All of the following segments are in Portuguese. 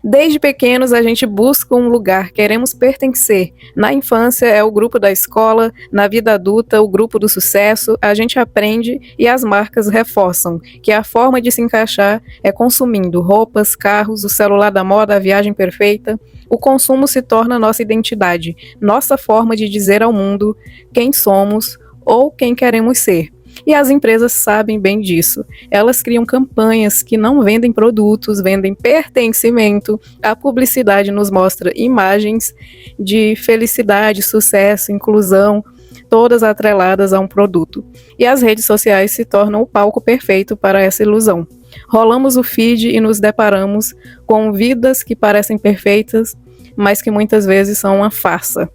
Desde pequenos a gente busca um lugar, queremos pertencer. Na infância é o grupo da escola, na vida adulta o grupo do sucesso, a gente aprende e as marcas reforçam que a forma de se encaixar é consumindo roupas, carros, o celular da moda, a viagem perfeita. O consumo se torna nossa identidade, nossa forma de dizer ao mundo quem somos ou quem queremos ser. E as empresas sabem bem disso. Elas criam campanhas que não vendem produtos, vendem pertencimento. A publicidade nos mostra imagens de felicidade, sucesso, inclusão, todas atreladas a um produto. E as redes sociais se tornam o palco perfeito para essa ilusão. Rolamos o feed e nos deparamos com vidas que parecem perfeitas, mas que muitas vezes são uma farsa.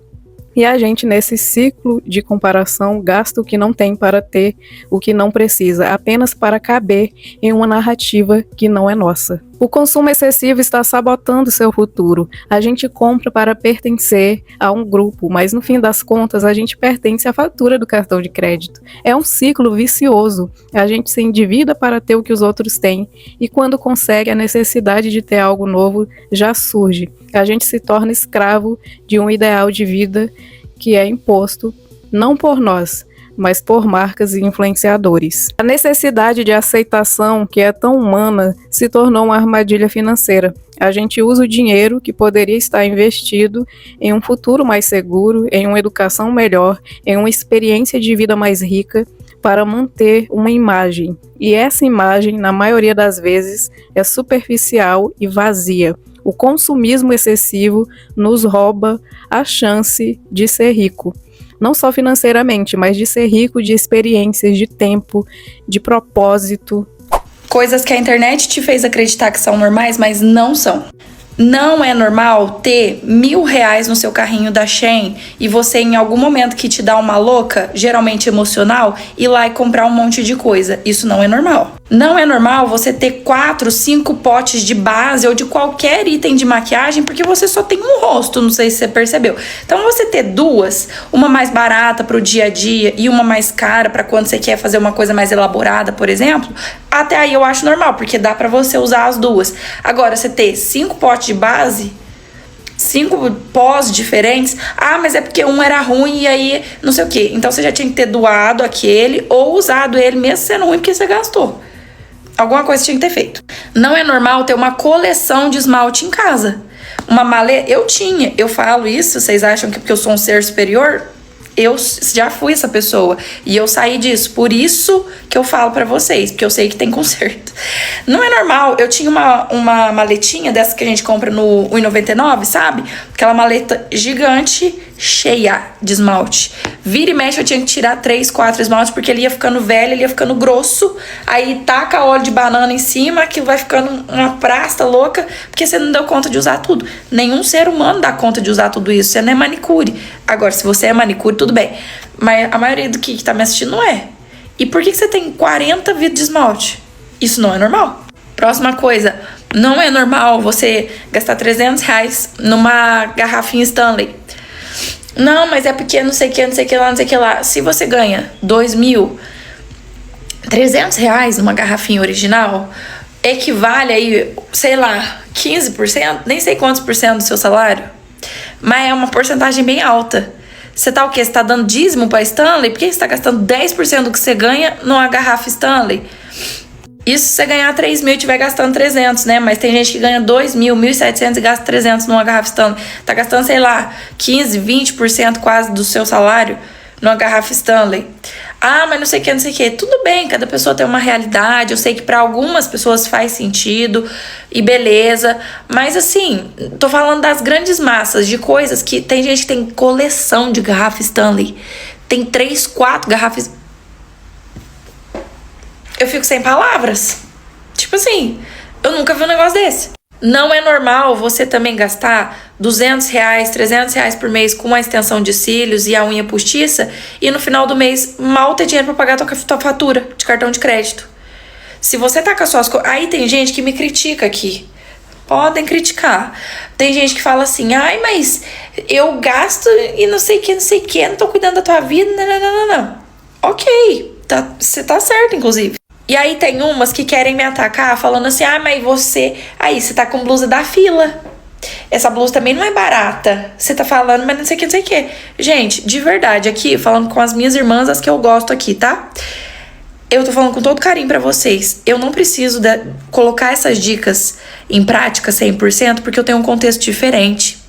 E a gente, nesse ciclo de comparação, gasta o que não tem para ter o que não precisa, apenas para caber em uma narrativa que não é nossa. O consumo excessivo está sabotando seu futuro. A gente compra para pertencer a um grupo, mas no fim das contas a gente pertence à fatura do cartão de crédito. É um ciclo vicioso. A gente se endivida para ter o que os outros têm e quando consegue, a necessidade de ter algo novo já surge. A gente se torna escravo de um ideal de vida que é imposto não por nós, mas por marcas e influenciadores. A necessidade de aceitação, que é tão humana, se tornou uma armadilha financeira. A gente usa o dinheiro que poderia estar investido em um futuro mais seguro, em uma educação melhor, em uma experiência de vida mais rica, para manter uma imagem. E essa imagem, na maioria das vezes, é superficial e vazia. O consumismo excessivo nos rouba a chance de ser rico. Não só financeiramente, mas de ser rico de experiências, de tempo, de propósito. Coisas que a internet te fez acreditar que são normais, mas não são. Não é normal ter R$1.000 no seu carrinho da Shein e você, em algum momento que te dá uma louca, geralmente emocional, ir lá e comprar um monte de coisa. Isso não é normal. Não é normal você ter 4, 5 potes de base ou de qualquer item de maquiagem porque você só tem um rosto, não sei se você percebeu. Então você ter duas, uma mais barata para o dia a dia e uma mais cara para quando você quer fazer uma coisa mais elaborada, por exemplo, até aí eu acho normal, porque dá para você usar as duas. Agora, você ter 5 potes de base, 5 pós diferentes, mas é porque um era ruim e aí não sei o que. Então você já tinha que ter doado aquele ou usado ele mesmo sendo ruim porque você gastou. Alguma coisa tinha que ter feito. Não é normal ter uma coleção de esmalte em casa. Uma maleta, eu falo isso, vocês acham que porque eu sou um ser superior? Eu já fui essa pessoa e eu saí disso, por isso que eu falo pra vocês, porque eu sei que tem conserto. Não é normal, eu tinha uma maletinha dessa que a gente compra no 1,99, sabe? Aquela maleta gigante, cheia de esmalte. Vira e mexe eu tinha que tirar 3, 4 esmaltes, porque ele ia ficando velho, ele ia ficando grosso, aí taca óleo de banana em cima, aquilo vai ficando uma prasta louca, porque você não deu conta de usar tudo. Nenhum ser humano dá conta de usar tudo isso, você não é manicure. Agora, se você é manicure, tudo bem. Mas a maioria do que tá me assistindo não é. E por que você tem 40 vidros de esmalte? Isso não é normal. Próxima coisa, não é normal você gastar R$300 numa garrafinha Stanley. Não, mas é porque não sei o que, não sei o que lá, não sei o que lá. Se você ganha R$2.000, R$300 numa garrafinha original equivale aí, sei lá, 15%, nem sei quantos por cento do seu salário, mas é uma porcentagem bem alta. Você tá o quê? Você tá dando dízimo pra Stanley? Por que você tá gastando 10% do que você ganha numa garrafa Stanley? Isso se você ganhar 3.000 e estiver gastando 300, né? Mas tem gente que ganha 2.000, 1.700 e gasta 300 numa garrafa Stanley. Tá gastando, sei lá, 15, 20% quase do seu salário numa garrafa Stanley. Mas não sei o que, não sei o que. Tudo bem, cada pessoa tem uma realidade. Eu sei que pra algumas pessoas faz sentido e beleza. Mas assim, tô falando das grandes massas de coisas que tem gente que tem coleção de garrafa Stanley. Tem 3, 4 garrafas. Eu fico sem palavras. Tipo assim, eu nunca vi um negócio desse. Não é normal você também gastar R$200, R$300 por mês com uma extensão de cílios e a unha postiça e no final do mês mal ter dinheiro pra pagar a tua fatura de cartão de crédito. Se você tá com as suas coisas... Aí tem gente que me critica aqui. Podem criticar. Tem gente que fala assim, mas eu gasto e não sei o que, não tô cuidando da tua vida, não. Ok, você tá certo, inclusive. E aí tem umas que querem me atacar falando assim, mas você tá com blusa da Fila. Essa blusa também não é barata. Você tá falando, mas não sei o que, não sei o que. Gente, de verdade, aqui, falando com as minhas irmãs, as que eu gosto aqui, tá? Eu tô falando com todo carinho pra vocês. Eu não preciso colocar essas dicas em prática 100%, porque eu tenho um contexto diferente.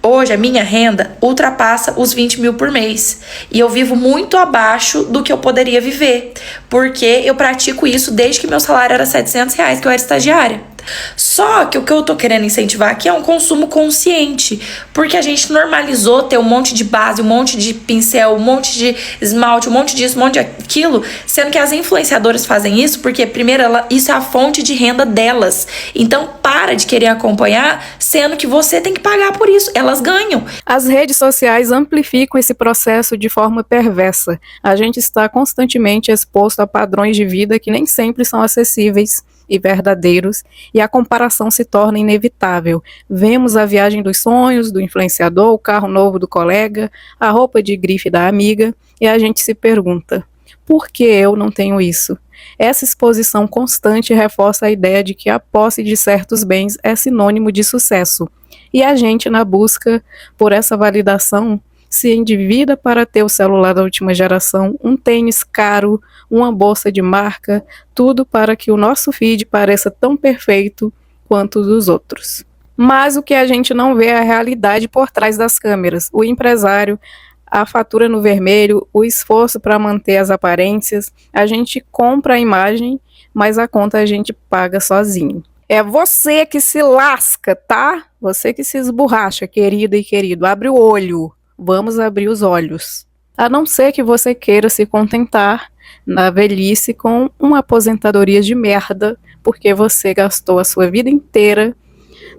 Hoje, a minha renda ultrapassa os 20 mil por mês. E eu vivo muito abaixo do que eu poderia viver. Porque eu pratico isso desde que meu salário era R$700, que eu era estagiária. Só que o que eu tô querendo incentivar aqui é um consumo consciente. Porque a gente normalizou ter um monte de base, um monte de pincel, um monte de esmalte, um monte disso, um monte daquilo. Sendo que as influenciadoras fazem isso porque, primeiro, isso é a fonte de renda delas. Então, para de querer acompanhar, sendo que você tem que pagar por isso. Elas ganham. As redes sociais amplificam esse processo de forma perversa. A gente está constantemente exposto a padrões de vida que nem sempre são acessíveis e verdadeiros, e a comparação se torna inevitável. Vemos a viagem dos sonhos do influenciador, o carro novo do colega, a roupa de grife da amiga, e a gente se pergunta, por que eu não tenho isso? Essa exposição constante reforça a ideia de que a posse de certos bens é sinônimo de sucesso, e a gente, na busca por essa validação, se endivida para ter o celular da última geração, um tênis caro, uma bolsa de marca, tudo para que o nosso feed pareça tão perfeito quanto o dos outros. Mas o que a gente não vê é a realidade por trás das câmeras, o empresário, a fatura no vermelho, o esforço para manter as aparências. A gente compra a imagem, mas a conta a gente paga sozinho. É você que se lasca, tá? Você que se esborracha, querida e querido. Abre o olho. Vamos abrir os olhos. A não ser que você queira se contentar na velhice com uma aposentadoria de merda, porque você gastou a sua vida inteira,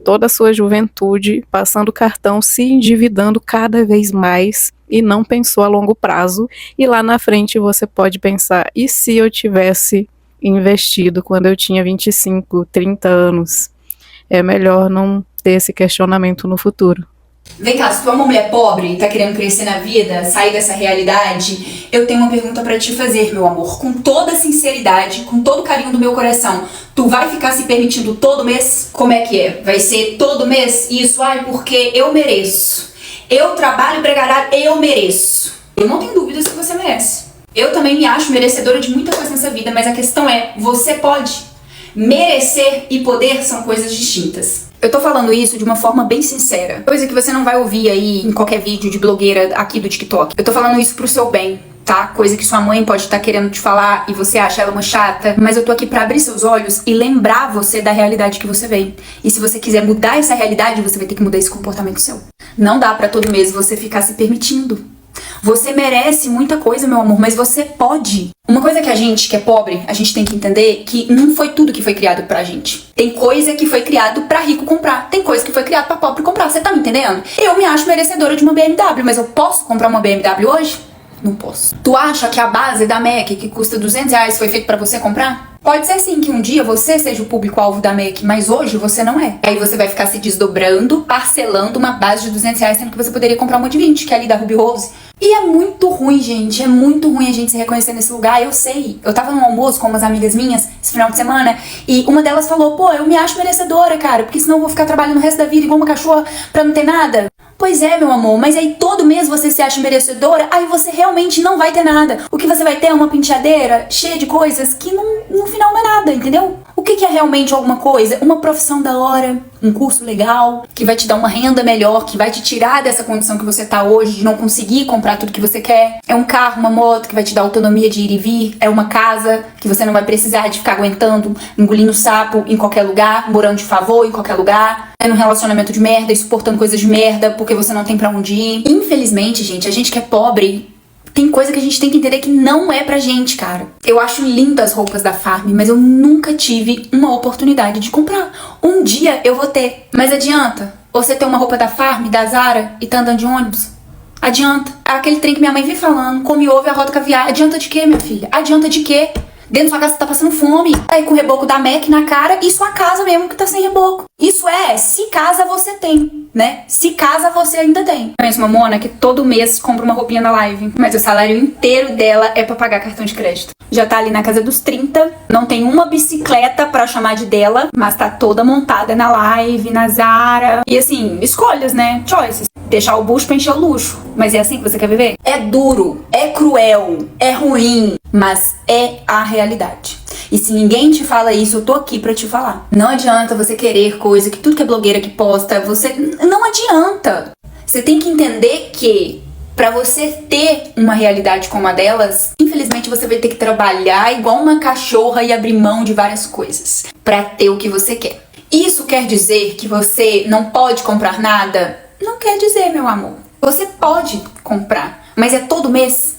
toda a sua juventude, passando cartão, se endividando cada vez mais e não pensou a longo prazo. E lá na frente você pode pensar, e se eu tivesse investido quando eu tinha 25, 30 anos? É melhor não ter esse questionamento no futuro. Vem cá, se tu é uma mulher pobre e tá querendo crescer na vida, sair dessa realidade, eu tenho uma pergunta pra te fazer, meu amor. Com toda sinceridade, com todo o carinho do meu coração, tu vai ficar se permitindo todo mês? Como é que é? Vai ser todo mês? Isso, porque eu mereço. Eu trabalho pra caralho, eu mereço. Eu não tenho dúvidas que você merece. Eu também me acho merecedora de muita coisa nessa vida, mas a questão é, você pode. Merecer e poder são coisas distintas. Eu tô falando isso de uma forma bem sincera. Coisa que você não vai ouvir aí em qualquer vídeo de blogueira aqui do TikTok. Eu tô falando isso pro seu bem, tá? Coisa que sua mãe pode estar querendo te falar e você acha ela uma chata. Mas eu tô aqui pra abrir seus olhos e lembrar você da realidade que você vem. E se você quiser mudar essa realidade, você vai ter que mudar esse comportamento seu. Não dá pra todo mês você ficar se permitindo. Você merece muita coisa, meu amor, mas você pode. Uma coisa que a gente que é pobre, a gente tem que entender que não foi tudo que foi criado pra gente. Tem coisa que foi criado pra rico comprar. Tem coisa que foi criado pra pobre comprar. Você tá me entendendo? Eu me acho merecedora de uma BMW, mas eu posso comprar uma BMW hoje? Não posso. Tu acha que a base da Mac, que custa R$200, foi feita pra você comprar? Pode ser sim que um dia você seja o público-alvo da Mac, mas hoje você não é. Aí você vai ficar se desdobrando, parcelando uma base de R$200, sendo que você poderia comprar uma de 20, que é ali da Ruby Rose. E é muito ruim, gente, é muito ruim a gente se reconhecer nesse lugar, eu sei. Eu tava num almoço com umas amigas minhas, esse final de semana, e uma delas falou, pô, eu me acho merecedora, cara, porque senão eu vou ficar trabalhando o resto da vida igual uma cachorra pra não ter nada. Pois é, meu amor, mas aí todo mês você se acha merecedora, aí você realmente não vai ter nada. O que você vai ter é uma penteadeira cheia de coisas que no final não é nada, entendeu? O que é realmente alguma coisa? Uma profissão da hora, um curso legal, que vai te dar uma renda melhor, que vai te tirar dessa condição que você tá hoje, de não conseguir comprar tudo que você quer. É um carro, uma moto que vai te dar autonomia de ir e vir. É uma casa que você não vai precisar de ficar aguentando, engolindo sapo em qualquer lugar, morando de favor em qualquer lugar. É num relacionamento de merda e suportando coisas de merda porque você não tem pra onde ir. Infelizmente, gente, a gente que é pobre, tem coisa que a gente tem que entender que não é pra gente, cara. Eu acho lindas as roupas da Farm, mas eu nunca tive uma oportunidade de comprar. Um dia eu vou ter. Mas adianta você ter uma roupa da Farm, da Zara e tá andando de ônibus? Adianta. Aquele trem que minha mãe vem falando, come ovo e arroz caviar. Adianta de quê, minha filha? Adianta de quê? Dentro da sua casa você tá passando fome. Aí com o reboco da Mac na cara e sua casa mesmo que tá sem reboco. Isso é, se casa você tem, né? Se casa você ainda tem. Conheço uma mona que todo mês compra uma roupinha na Live, mas o salário inteiro dela é pra pagar cartão de crédito. Já tá ali na casa dos 30, não tem uma bicicleta pra chamar de dela, mas tá toda montada na Live, na Zara. E assim, escolhas, né? Choices. Deixar o bucho pra encher o luxo. Mas é assim que você quer viver? É duro, é cruel, é ruim, mas é a realidade. E se ninguém te fala isso, eu tô aqui pra te falar. Não adianta você querer coisa que tudo que é blogueira que posta, não adianta. Você tem que entender que pra você ter uma realidade como a delas, infelizmente você vai ter que trabalhar igual uma cachorra e abrir mão de várias coisas pra ter o que você quer. Isso quer dizer que você não pode comprar nada? Não quer dizer, meu amor. Você pode comprar, mas é todo mês.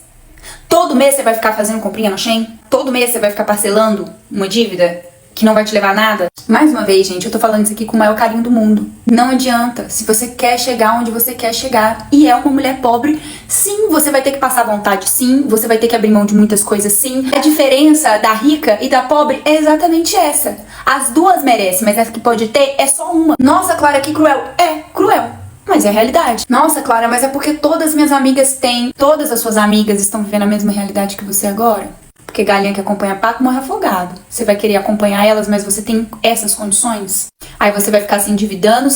Todo mês você vai ficar fazendo comprinha no Shein? Todo mês você vai ficar parcelando uma dívida que não vai te levar a nada? Mais uma vez, gente, eu tô falando isso aqui com o maior carinho do mundo. Não adianta. Se você quer chegar onde você quer chegar e é uma mulher pobre, sim, você vai ter que passar vontade, sim. Você vai ter que abrir mão de muitas coisas, sim. A diferença da rica e da pobre é exatamente essa. As duas merecem, mas essa que pode ter é só uma. Nossa, Clara, que cruel. É, cruel. Mas é a realidade. Nossa, Clara, mas é porque todas minhas amigas têm. Todas as suas amigas estão vivendo a mesma realidade que você agora? Porque galinha que acompanha pato morre afogado. Você vai querer acompanhar elas, mas você tem essas condições? Aí você vai ficar se endividando,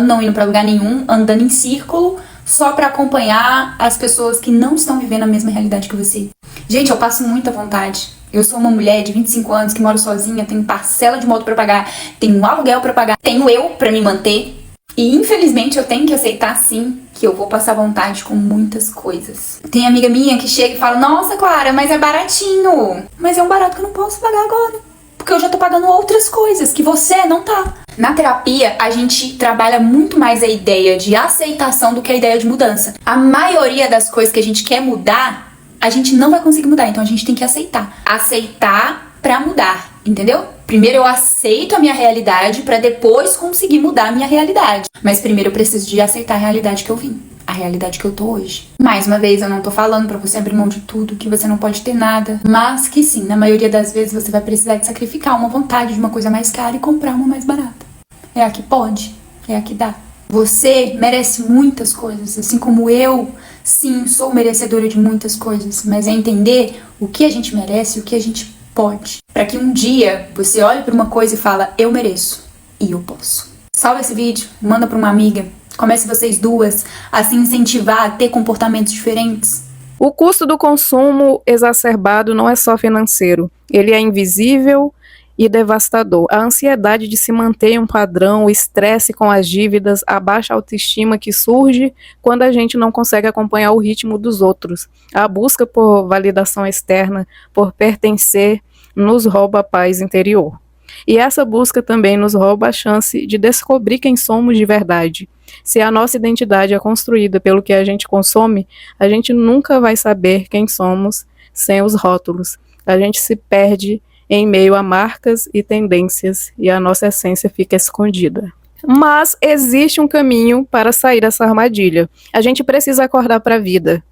não indo pra lugar nenhum, andando em círculo, só pra acompanhar as pessoas que não estão vivendo a mesma realidade que você. Gente, eu passo muita vontade. Eu sou uma mulher de 25 anos que moro sozinha, tenho parcela de moto pra pagar, tenho um aluguel pra pagar, tenho eu pra me manter. E infelizmente eu tenho que aceitar sim que eu vou passar vontade com muitas coisas. Tem amiga minha que chega e fala: nossa, Clara, mas é baratinho. Mas é um barato que eu não posso pagar agora, porque eu já tô pagando outras coisas que você não tá. Na terapia, a gente trabalha muito mais a ideia de aceitação do que a ideia de mudança. A maioria das coisas que a gente quer mudar, a gente não vai conseguir mudar, então a gente tem que aceitar. Aceitar pra mudar, entendeu? Primeiro eu aceito a minha realidade pra depois conseguir mudar a minha realidade. Mas primeiro eu preciso de aceitar a realidade que eu vim. A realidade que eu tô hoje. Mais uma vez, eu não tô falando pra você abrir mão de tudo, que você não pode ter nada. Mas que sim, na maioria das vezes você vai precisar de sacrificar uma vontade de uma coisa mais cara e comprar uma mais barata. É a que pode, é a que dá. Você merece muitas coisas, assim como eu, sim, sou merecedora de muitas coisas. Mas é entender o que a gente merece e o que a gente pode. Pra que um dia você olhe pra uma coisa e fala: eu mereço e eu posso. Salva esse vídeo, manda pra uma amiga. Comece vocês duas a se incentivar a ter comportamentos diferentes. O custo do consumo exacerbado não é só financeiro. Ele é invisível e devastador. A ansiedade de se manter em um padrão, o estresse com as dívidas, a baixa autoestima que surge quando a gente não consegue acompanhar o ritmo dos outros. A busca por validação externa, por pertencer, nos rouba a paz interior. E essa busca também nos rouba a chance de descobrir quem somos de verdade. Se a nossa identidade é construída pelo que a gente consome, a gente nunca vai saber quem somos sem os rótulos. A gente se perde em meio a marcas e tendências e a nossa essência fica escondida. Mas existe um caminho para sair dessa armadilha. A gente precisa acordar para a vida.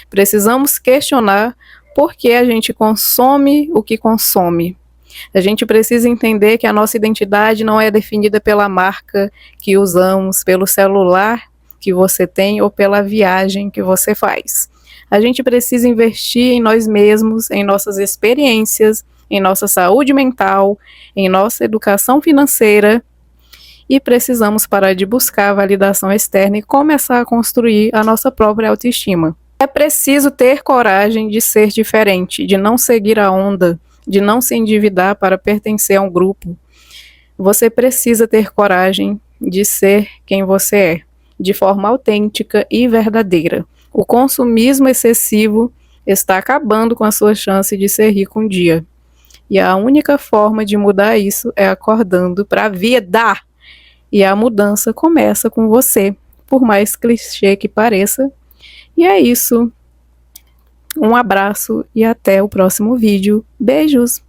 Precisamos questionar por que a gente consome o que consome. A gente precisa entender que a nossa identidade não é definida pela marca que usamos, pelo celular que você tem ou pela viagem que você faz. A gente precisa investir em nós mesmos, em nossas experiências, em nossa saúde mental, em nossa educação financeira, e precisamos parar de buscar a validação externa e começar a construir a nossa própria autoestima. É preciso ter coragem de ser diferente, de não seguir a onda, de não se endividar para pertencer a um grupo. Você precisa ter coragem de ser quem você é, de forma autêntica e verdadeira. O consumismo excessivo está acabando com a sua chance de ser rico um dia. E a única forma de mudar isso é acordando para a vida. E a mudança começa com você, por mais clichê que pareça. E é isso. Um abraço e até o próximo vídeo. Beijos!